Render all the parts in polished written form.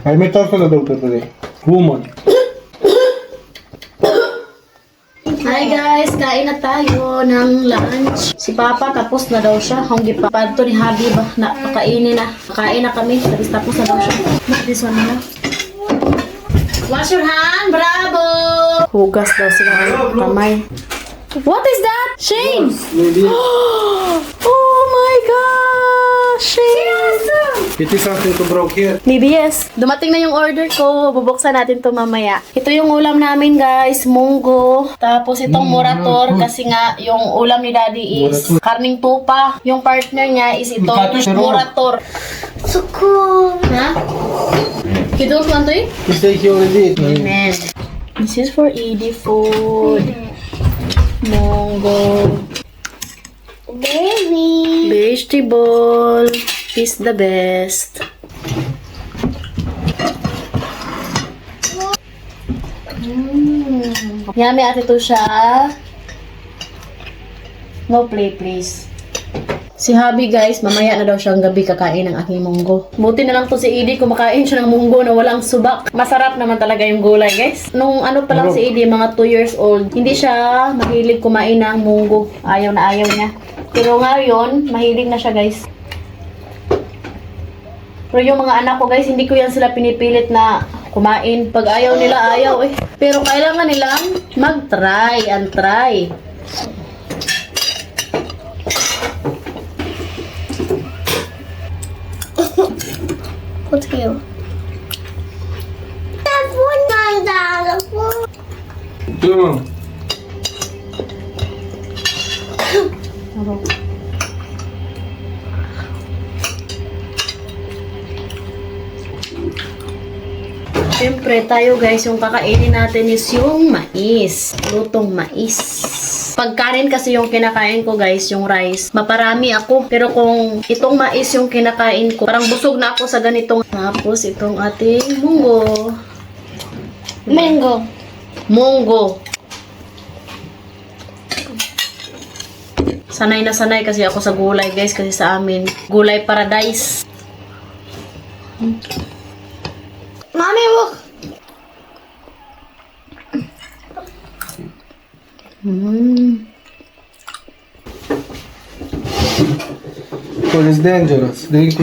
I met also the doctor today. Woman. Hi guys, kain na tayo ng lunch. Si Papa tapos na daw siya. Hanggi pa. Padto ni Habi ba na pakainin na. Kain na kami. Tapos na daw siya. This one na. Wash your hand, bravo! Hugas daw sila ng kamay. What is that? Shane! Oh my gosh! Shane! It is something to broke here. BBS, dumating na yung order ko. Bubuksan natin to mamaya. Ito yung ulam namin guys, munggo. Tapos itong murator kasi nga yung ulam ni Daddy is karning tupa. Yung partner niya is itong murator. So cool! Ha? You don't want to eat? He said he already ate. Amen. This is for Edie food. Munggo. Baby. Vegetable is the best. Yummy ate to siya. No play please. Si Habi guys, mamaya na daw siyang gabi kakain ng aking munggo. Buti na lang to si Edie, kumakain siya ng munggo na walang subak. Masarap naman talaga yung gulay guys. Nung ano pa lang si Edie, mga 2 years old, hindi siya mahilig kumain ng munggo. Ayaw na ayaw niya. Pero ngayon, mahilig na siya guys. Pero yung mga anak ko guys, hindi ko yan sila pinipilit na kumain. Pag ayaw nila, ayaw eh. Pero kailangan nilang mag-try and try. What's here? That's $1. Come on. Siyempre, tayo guys, yung kakainin natin is yung mais. Lutong mais. Pagkanin kasi yung kinakain ko guys, yung rice, maparami ako. Pero kung itong mais yung kinakain ko, parang busog na ako sa ganitong. Tapos itong ating munggo. Mango. Munggo. Sanay na sanay kasi ako sa gulay guys, kasi sa amin, gulay paradise. Mommy, look. So it's dangerous. Drink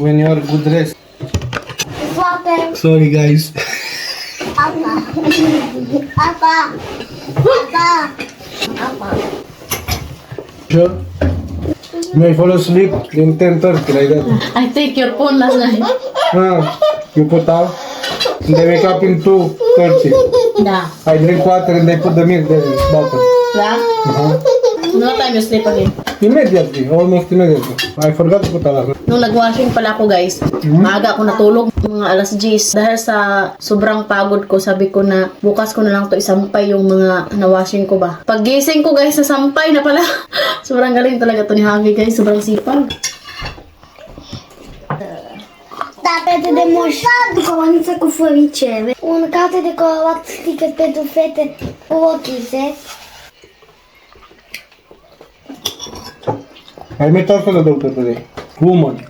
when you are good rest. It's water. Sorry guys. Papa. Papa. Papa. Papa. Sure? May fall asleep in 10:30 like that. I take your phone last night. You put out and they wake up in 2:30. Da. I drink water and they put the milk there in the bottle. Da? No time you sleep again. Immediately, almost immediately. I forgot to put alarm. Nung nag-washing pala ako guys, maaga ako natulog, mga alas 10. Dahil sa sobrang pagod ko, sabi ko na bukas ko na lang to isampay yung mga na-washing ko ba. Pag gising ko guys, nasampay na pala. Sobrang galing talaga to ni Javi guys, sobrang sipag. Tapete de moșad, coloaniță cu floricele, un carte de colorat sticker pentru fete cu ochise. I met also the doctor today. Woman.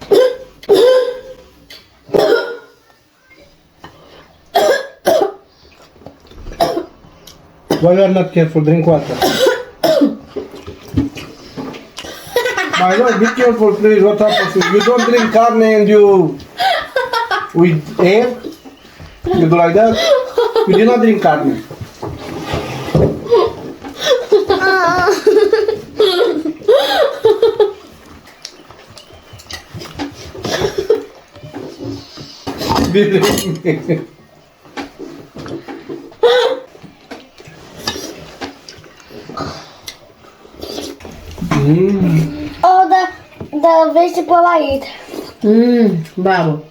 Why you are not careful? Drink water. My lord, be careful please. What happens if you don't drink carne and you with air? You do like that? You do not drink carne. Believe me. Oh, the vegetable I eat. Bravo.